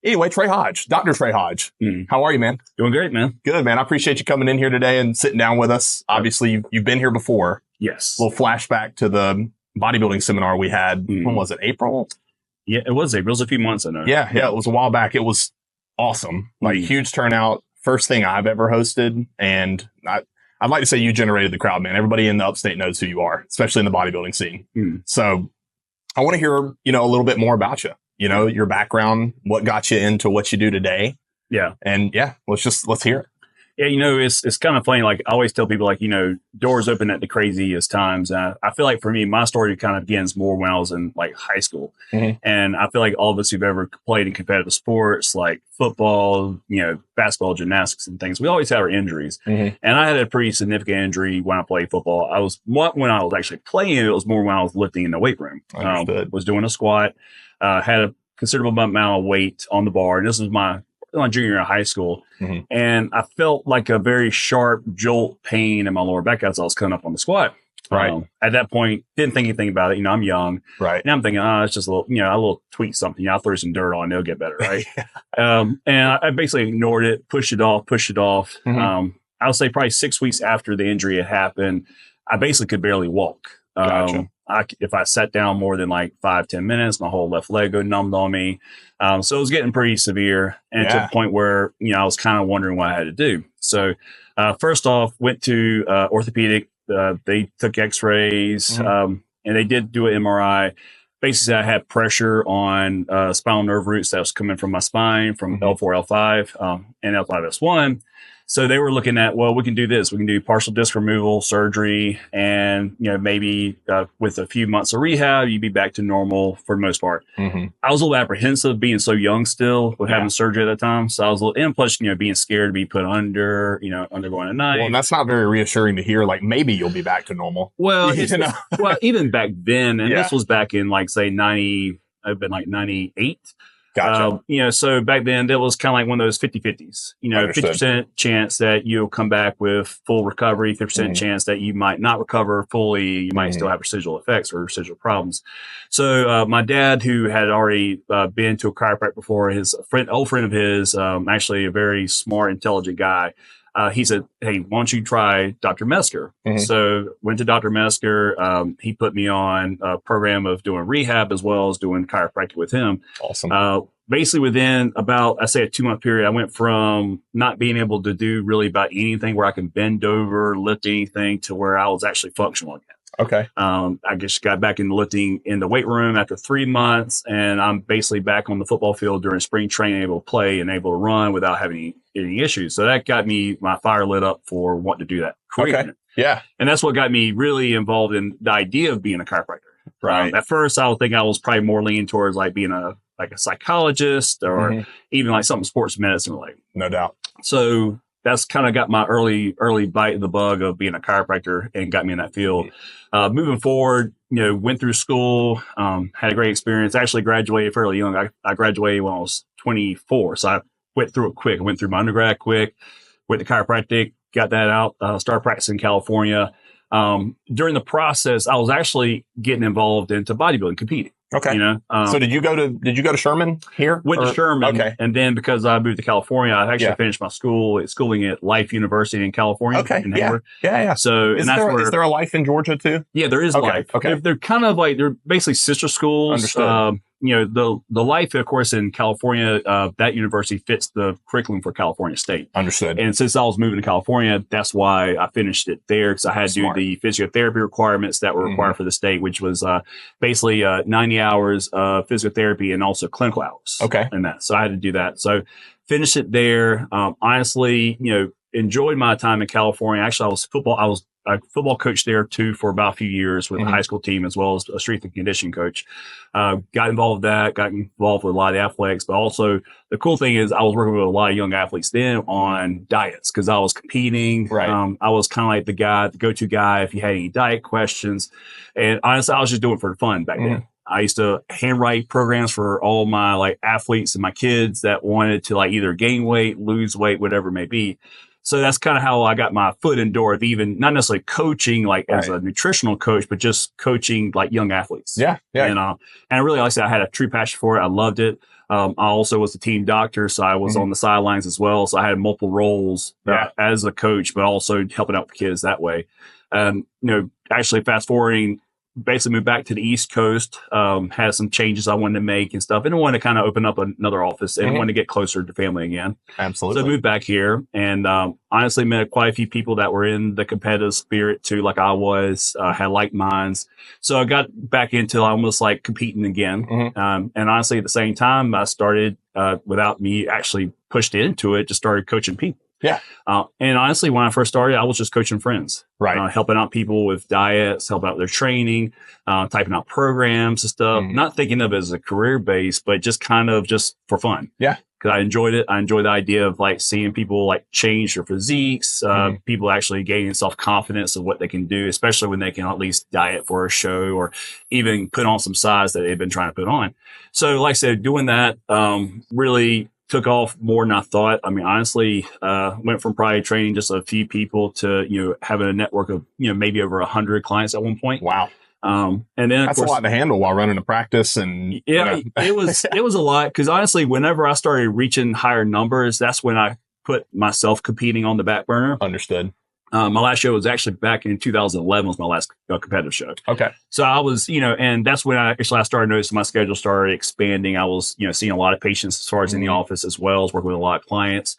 Anyway, Trey Hodge, Dr. Trey Hodge. How are you, man? Doing great, man. Good, man. I appreciate you coming in here today and sitting down with us. Obviously, you've been here before. Yes. A little flashback to the bodybuilding seminar we had. When was it? April? Yeah, it was April. It was a few months, I know. Yeah. It was a while back. It was awesome. Like, huge turnout. First thing I've ever hosted. And I'd like to say you generated the crowd, man. Everybody in the upstate knows who you are, especially in the bodybuilding scene. So I want to hear, a little bit more about you. Your background, what got you into what you do today. Yeah. And let's hear it. Yeah, it's kind of funny. Like, I always tell people, like, doors open at the craziest times. I feel like for me, my story kind of begins more when I was in like high school. And I feel like all of us who've ever played in competitive sports, like football, basketball, gymnastics and things, we always have our injuries. And I had a pretty significant injury when I played football. When I was actually playing, it was more when I was lifting in the weight room. Was doing a squat, had a considerable amount of weight on the bar. And this was my junior year of high school. And I felt like a very sharp jolt pain in my lower back as I was coming up on the squat. Right. At that point, didn't think anything about it. I'm young. Right. And I'm thinking, it's just a little tweak something. I'll throw some dirt on, it'll get better. Right. And I basically ignored it, pushed it off. I would say probably 6 weeks after the injury had happened, I basically could barely walk. Gotcha. If I sat down more than like 5-10 minutes, my whole left leg would numbed on me. So it was getting pretty severe, and to the point where, I was kind of wondering what I had to do. So first off, went to orthopedic. They took x-rays, and they did do an MRI. Basically, I had pressure on spinal nerve roots that was coming from my spine from L4, L5, and L5, S1. So they were looking at, well, we can do this. We can do partial disc removal, surgery, and, maybe with a few months of rehab, you'd be back to normal for the most part. I was a little apprehensive being so young still with having surgery at that time. So I was a little, and plus, being scared to be put under, undergoing a night. Well, and that's not very reassuring to hear. Like, maybe you'll be back to normal. Well, well, even back then, and this was back in like, say, 98. Gotcha. So back then that was kind of like one of those 50-50s, 50% chance that you'll come back with full recovery, 50% chance that you might not recover fully. You might still have residual effects or residual problems. So, my dad, who had already been to a chiropractor before, old friend of his, actually a very smart, intelligent guy, he said, hey, why don't you try Dr. Mesker? So went to Dr. Mesker. He put me on a program of doing rehab as well as doing chiropractic with him. Awesome. Basically within about, I say a 2-month period, I went from not being able to do really about anything where I can bend over, lift anything, to where I was actually functional again. Okay. I just got back into lifting in the weight room after 3 months, and I'm basically back on the football field during spring training, able to play and able to run without having any issues. So that got my fire lit up for wanting to do that. Okay. Yeah. And that's what got me really involved in the idea of being a chiropractor. Right. At first, I would think I was probably more leaning towards like being a psychologist or even like something sports medicine related. No doubt. So that's kind of got my early bite of the bug of being a chiropractor and got me in that field. Moving forward, went through school, had a great experience. Actually graduated fairly young. I graduated when I was 24. So I went through it quick. I went through my undergrad quick, went to chiropractic, got that out, started practicing in California. During the process, I was actually getting involved into bodybuilding, competing. Okay. So did you go to Sherman here? Went to Sherman. Okay. And then because I moved to California, I actually finished my schooling at Life University in California. Okay. In Hayward. Yeah. So is there a Life in Georgia too? Yeah, there is Life. Okay. They're kind of like, they're basically sister schools. Understood. The Life, of course, in California, that university fits the curriculum for California State. Understood. And since I was moving to California, that's why I finished it there, because I had to do the physiotherapy requirements that were required for the state, which was basically 90 hours of physiotherapy and also clinical hours. Okay. And that. So I had to do that. So finished it there. Honestly, enjoyed my time in California. Actually, I was a football coach there too for about a few years with a high school team, as well as a strength and conditioning coach. Got involved with that, got involved with a lot of the athletics, but also the cool thing is I was working with a lot of young athletes then on diets because I was competing. Right. I was kind of like the go-to guy if you had any diet questions. And honestly, I was just doing it for fun back then. I used to handwrite programs for all my athletes and my kids that wanted to either gain weight, lose weight, whatever it may be. So that's kind of how I got my foot in the door of even not necessarily coaching like as a nutritional coach, but just coaching like young athletes. Yeah. Yeah. And I really, like I said, I had a true passion for it. I loved it. I also was a team doctor, so I was on the sidelines as well. So I had multiple roles as a coach, but also helping out the kids that way. Actually fast forwarding, basically moved back to the East Coast, had some changes I wanted to make and stuff. And I wanted to kind of open up another office and wanted to get closer to family again. Absolutely. So I moved back here and honestly met quite a few people that were in the competitive spirit too, like I was, had like minds. So I got back into almost like competing again. And honestly, at the same time, I started, without me actually pushed into it, just started coaching people. Yeah. And honestly, when I first started, I was just coaching friends, right? Helping out people with diets, helping out their training, typing out programs and stuff, not thinking of it as a career base, but just kind of just for fun. Yeah. Cause I enjoyed it. I enjoyed the idea of like seeing people like change their physiques, people actually gaining self-confidence of what they can do, especially when they can at least diet for a show or even put on some size that they've been trying to put on. So like I said, doing that, really took off more than I thought. I mean, honestly, went from probably training just a few people to, having a network of, maybe over 100 clients at one point. Wow. And then that's of course, a lot to handle while running a practice. And it was a lot. Cause honestly, whenever I started reaching higher numbers, that's when I put myself competing on the back burner. Understood. My last show was actually back in 2011 was my last competitive show. Okay. So I was, and that's when I started noticing my schedule started expanding. I was, seeing a lot of patients as far as in the office as well as working with a lot of clients,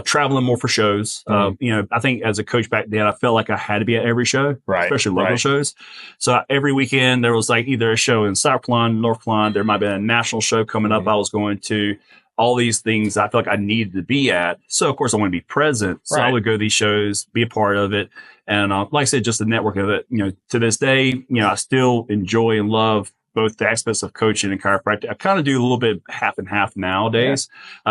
traveling more for shows. I think as a coach back then, I felt like I had to be at every show, especially local shows. So every weekend there was like either a show in South Carolina, North Carolina. There might have been a national show coming up I was going to. All these things I felt like I needed to be at. So, of course, I want to be present. So I would go to these shows, be a part of it. And like I said, just the network of it, to this day, I still enjoy and love both the aspects of coaching and chiropractic. I kind of do a little bit half and half nowadays,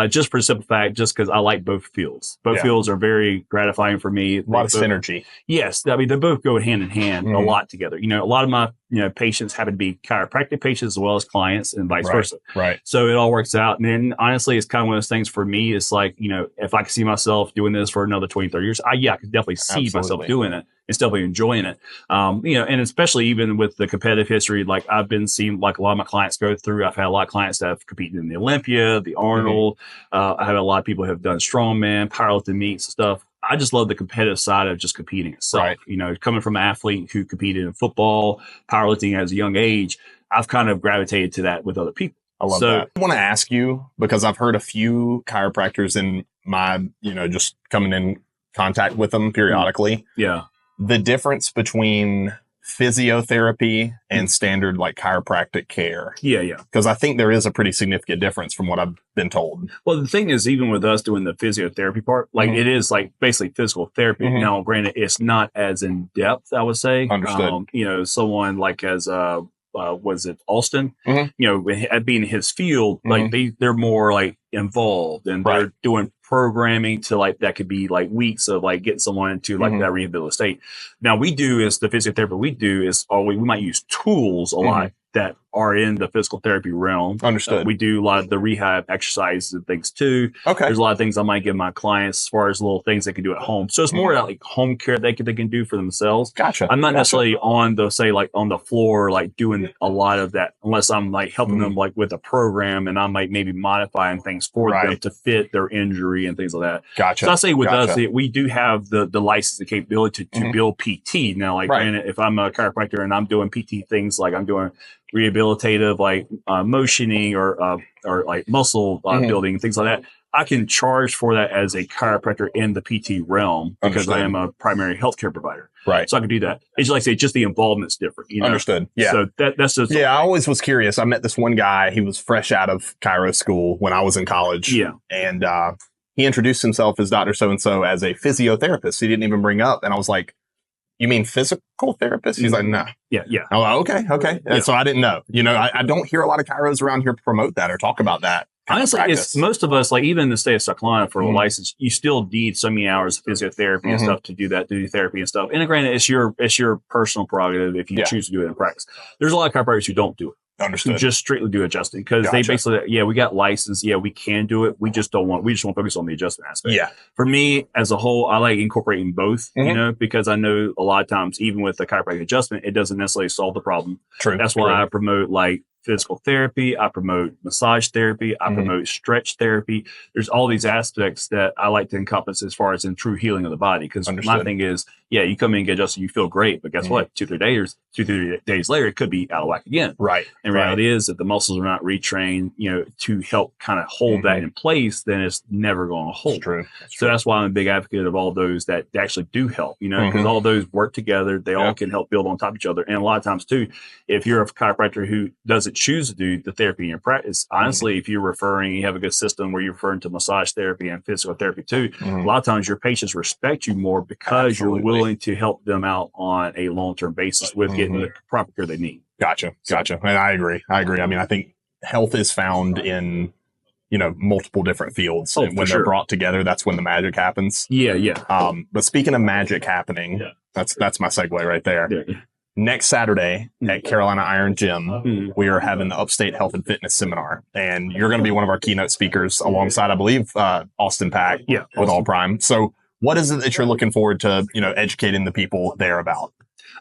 just for the simple fact, just because I like both fields. Both fields are very gratifying for me. A lot of synergy. Yes. I mean, they both go hand in hand a lot together. A lot of my patients happen to be chiropractic patients as well as clients and vice versa. Right. So it all works out. And then honestly, it's kind of one of those things for me. It's like, if I could see myself doing this for another 20, 30 years, I could definitely see myself doing it. It's definitely enjoying it. And especially even with the competitive history, like I've been seeing like a lot of my clients go through. I've had a lot of clients that have competed in the Olympia, the Arnold. I have a lot of people who have done strongman, powerlifting meets and stuff. I just love the competitive side of just competing itself. Coming from an athlete who competed in football, powerlifting as a young age, I've kind of gravitated to that with other people. I love that. I want to ask you, because I've heard a few chiropractors in my, just coming in contact with them periodically. Yeah. The difference between physiotherapy and standard like chiropractic care. Yeah. Because I think there is a pretty significant difference from what I've been told. Well, the thing is, even with us doing the physiotherapy part, like it is like basically physical therapy. Now, granted, it's not as in depth, I would say. Understood. Someone like as was it Alston? Being his field, like they're more like involved and they're doing programming to like that could be like weeks of like getting someone into like that rehabilitative state. Now we do is the physiotherapy we might use tools a lot that are in the physical therapy realm. Understood. We do a lot of the rehab exercises and things too. Okay. There's a lot of things I might give my clients as far as little things they can do at home. So it's more like home care they can do for themselves. Gotcha. I'm not necessarily on the floor, like doing a lot of that unless I'm like helping them like with a program and I'm like maybe modifying things for them to fit their injury and things like that. Gotcha. So I say with us, we do have the license and capability to build PT. Now, like granted, if I'm a chiropractor and I'm doing PT things like I'm doing rehabilitative like motioning or like muscle building, things like that, I can charge for that as a chiropractor in the PT realm because I am a primary healthcare provider. Right. So I can do that. It's like, say, just the involvement's different. Understood. Yeah. So that's just. Yeah. I always was curious. I met this one guy. He was fresh out of chiro school when I was in college. Yeah. And he introduced himself as Dr. So-and-so as a physiotherapist. He didn't even bring up. And I was like, you mean physical therapist? He's like, no. Yeah. I'm like, okay. And so I didn't know. I don't hear a lot of chiros around here promote that or talk about that. Honestly, it's most of us, like even in the state of South Carolina for a license, you still need so many hours of physiotherapy and stuff to do that, do therapy and stuff. And granted, it's your personal prerogative if you choose to do it in practice. There's a lot of chiropractors who don't do it. Understood. To just strictly do adjusting because they basically, we got license. Yeah, we can do it. We just want to focus on the adjustment aspect. Yeah. For me as a whole, I like incorporating both, because I know a lot of times, even with the chiropractic adjustment, it doesn't necessarily solve the problem. True. That's why I promote like physical therapy. I promote massage therapy. I promote stretch therapy. There's all these aspects that I like to encompass as far as in true healing of the body. Because my thing is, you come in and get adjusted, you feel great, but guess what? 2-3 days later, it could be out of whack again. Right. And reality is, if the muscles are not retrained, to help kind of hold that in place, then it's never going to hold. True. So that's why I'm a big advocate of all those that actually do help, because all those work together. They all can help build on top of each other. And a lot of times too, if you're a chiropractor who doesn't choose to do the therapy in your practice, honestly, if you're referring, you have a good system where you're referring to massage therapy and physical therapy too, a lot of times your patients respect you more because you're willing to help them out on a long-term basis with getting the proper care they need. Gotcha. And I agree. I mean, I think health is found in, multiple different fields. And when they're brought together, that's when the magic happens. Yeah. But speaking of magic happening, that's my segue right there. Yeah. Next Saturday at Carolina Iron Gym, we are having the Upstate Health and Fitness Seminar, and you're going to be one of our keynote speakers alongside, I believe, Austin Pack with All Prime. So what is it that you're looking forward to, educating the people there about?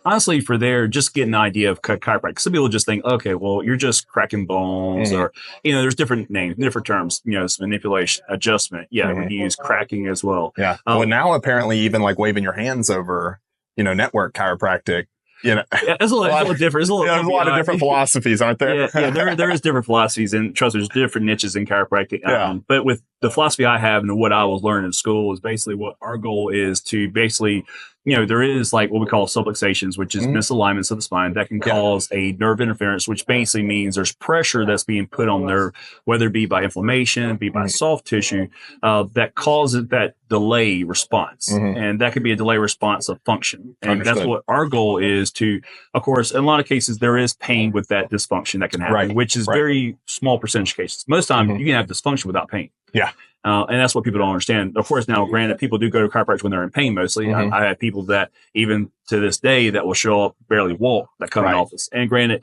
Honestly, for there, just get an idea of chiropractic. Some people just think, okay, well, you're just cracking bones, or, there's different names, different terms, manipulation, adjustment. Yeah, we can use cracking as well. Yeah. Well, now apparently even like waving your hands over, network chiropractic. It's a little different. There's a lot of different philosophies, aren't there? There is different philosophies, and trust me, there's different niches in chiropractic. But with the philosophy I have and what I was learning in school is basically what our goal is to basically, there is like what we call subluxations, which is misalignments of the spine that can cause a nerve interference, which basically means there's pressure that's being put on nerve, whether it be by inflammation, be by soft tissue, that causes that delay response. And that could be a delay response of function. And that's what our goal is to, of course, in a lot of cases, there is pain with that dysfunction that can happen, which is very small percentage cases. Most time you can have dysfunction without pain. Yeah. And that's what people don't understand. Of course, now, granted, people do go to chiropractors when they're in pain mostly. I have people that even to this day that will show up, barely walk, that come in office. And granted,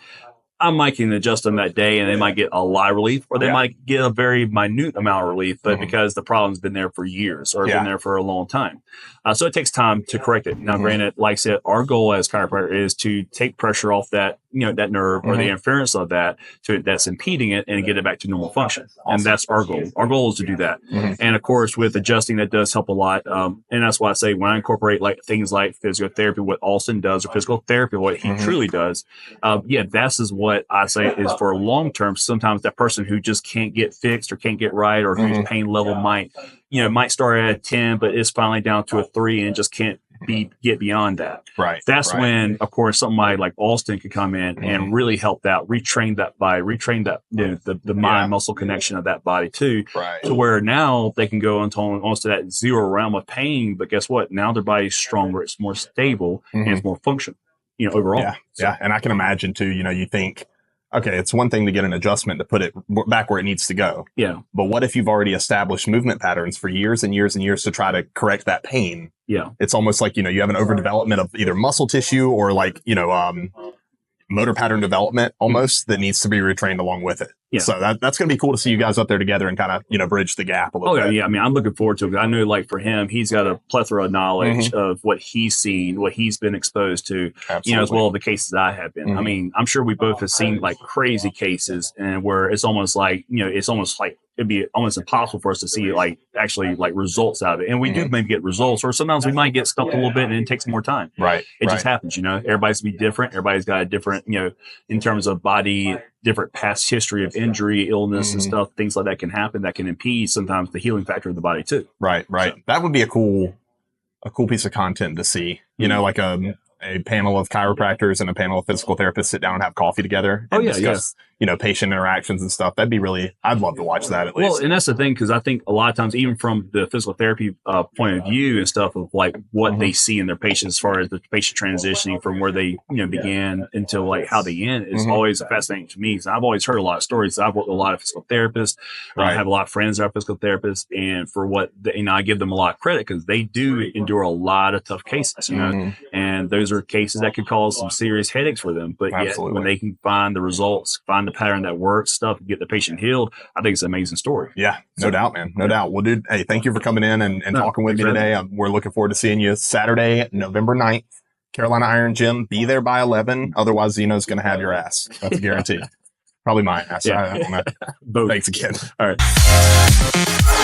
I might can adjust them that day and they might get a lot of relief, or they might get a very minute amount of relief, but because the problem's been there for years or been there for a long time. So it takes time to correct it. Now, granted, like I said, our goal as chiropractor is to take pressure off that, that nerve or the interference of that that's impeding it and get it back to normal function. Awesome. And that's our goal. Our goal is to do that. And of course, with adjusting, that does help a lot. And that's why I say when I incorporate like things like physical therapy, what Austin does, or physical therapy, what he truly does. This is what I say is for long term. Sometimes that person who just can't get fixed or can't get right, or whose pain level might start at a 10, but it's finally down to a 3 and just can't get beyond that. Right. That's when, of course, somebody like Austin could come in and really help that, retrain that body, retrain that, the mind muscle connection of that body too, to where now they can go into almost to that zero realm of pain. But guess what? Now their body's stronger, it's more stable, and it's more functional, overall. Yeah. Yeah. And I can imagine too, you think, okay, it's one thing to get an adjustment to put it back where it needs to go. Yeah. But what if you've already established movement patterns for years and years and years to try to correct that pain? Yeah. It's almost like, you have an overdevelopment of either muscle tissue or like, motor pattern development almost that needs to be retrained along with it. Yeah. So that's going to be cool to see you guys up there together and kind of, bridge the gap a little bit. Yeah. I mean, I'm looking forward to it. I know like for him, he's got a plethora of knowledge of what he's seen, what he's been exposed to, as well as the cases I have been. I mean, I'm sure we both have seen like crazy cases and where it's almost like, it'd be almost impossible for us to see like actually like results out of it. And we do maybe get results, or sometimes we might get stuck a little bit and it takes more time. Right. It just happens, everybody's be different. Everybody's got a different, in terms of body, different past history of injury, illness and stuff, things like that can happen that can impede sometimes the healing factor of the body too. Right. So. That would be a cool piece of content to see, like a panel of chiropractors and a panel of physical therapists sit down and have coffee together and discuss, patient interactions and stuff. That'd be really, I'd love to watch that at least. Well, and that's the thing, because I think a lot of times, even from the physical therapy point of view and stuff of like what they see in their patients as far as the patient transitioning from where they, began until like how they end is always fascinating to me. So I've always heard a lot of stories. I've worked with a lot of physical therapists. I have a lot of friends that are physical therapists, and for what, I give them a lot of credit because they do endure a lot of tough cases, And those are cases that could cause some serious headaches for them. But yet when they can find the results, find the pattern that works, stuff, and get the patient healed, I think it's an amazing story. Yeah, no doubt, man. No doubt. Well, dude, hey, thank you for coming in and talking with me today. We're looking forward to seeing you Saturday, November 9th, Carolina Iron Gym. Be there by 11. Otherwise, Zeno's going to have your ass. That's a guarantee. Probably my ass. I don't know. Both. Thanks again. All right.